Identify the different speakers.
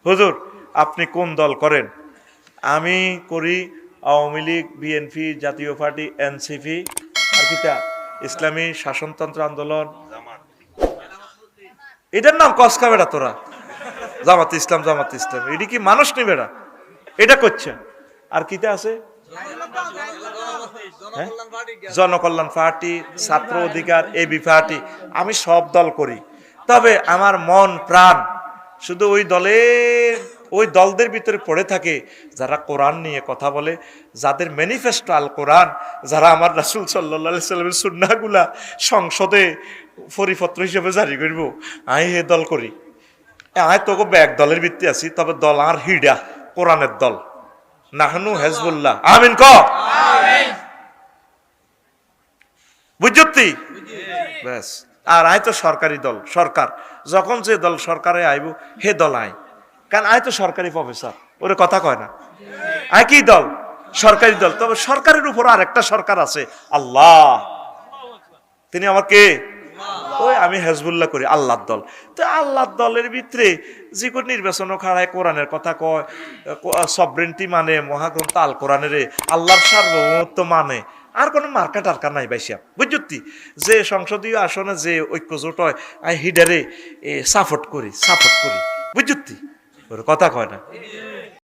Speaker 1: হুজুর আপনি কোন দল করেন? আমি করি আওয়ামী লীগ, বিএনপি, জাতীয় পার্টি, এনসিপি, আর কিটা ইসলামী শাসনতন্ত্র আন্দোলন। এটার নাম কসকা বেড়া তোরা, জামাত ইসলাম, জামাত ইসলাম। এটি কি মানুষ নি বেড়া? এটা করছে। আর কিটা আছে? জনকল্যাণ পার্টি, ছাত্র অধিকার, এবি পার্টি। আমি সব দল করি, তবে আমার মন প্রাণ শুধু ওই দলদের ভিতরে পড়ে থাকে যারা কোরআন নিয়ে কথা বলে, যাদের ম্যানিফেস্টো আল কোরআন, যারা আমার রাসূল সাল্লাল্লাহু আলাইহি সাল্লামের সুন্নাহগুলা সংসদে পরিপত্র হিসেবে জারি করব, আমি হে দল করি। আমি তোকে ব্যাগ দলের ভিত্তি আছি, তবে দল আর হিডা কোরআনের দল। নাহনু হেজবুল্লাহ, আমিন ক বুঝতি ব্যাস। আর আয় তো সরকারি দল, সরকার যখন যে দল সরকারে আইব হে দল আয়, কারণ আয় তো সরকারি প্রফেসর, ওরে কথা কয় না। আয় কি দল? সরকারি দল। তবে সরকারের উপর আর একটা সরকার আছে, আল্লাহ। তিনি আমার কে? ওই আমি হেজবুল্লাহ করি, আল্লাহর দল। তো আল্লাহর দলের ভিতরে যে কোনো নির্বাচনও খাড়ায় কোরআনের কথা কয়, সবরেন্টি মানে মহাগ্রন্থ আল কোরআনের, আল্লাহর সার্বভৌমত্ব মানে, আর কোনো মার্কা টার্কা নাই বাইসা বুঝতি। যে সংসদীয় আসনে যে ঐক্য জোট হয়, আমি হিডারে সাপোর্ট করি বুঝতি, ওর কথা কয় না।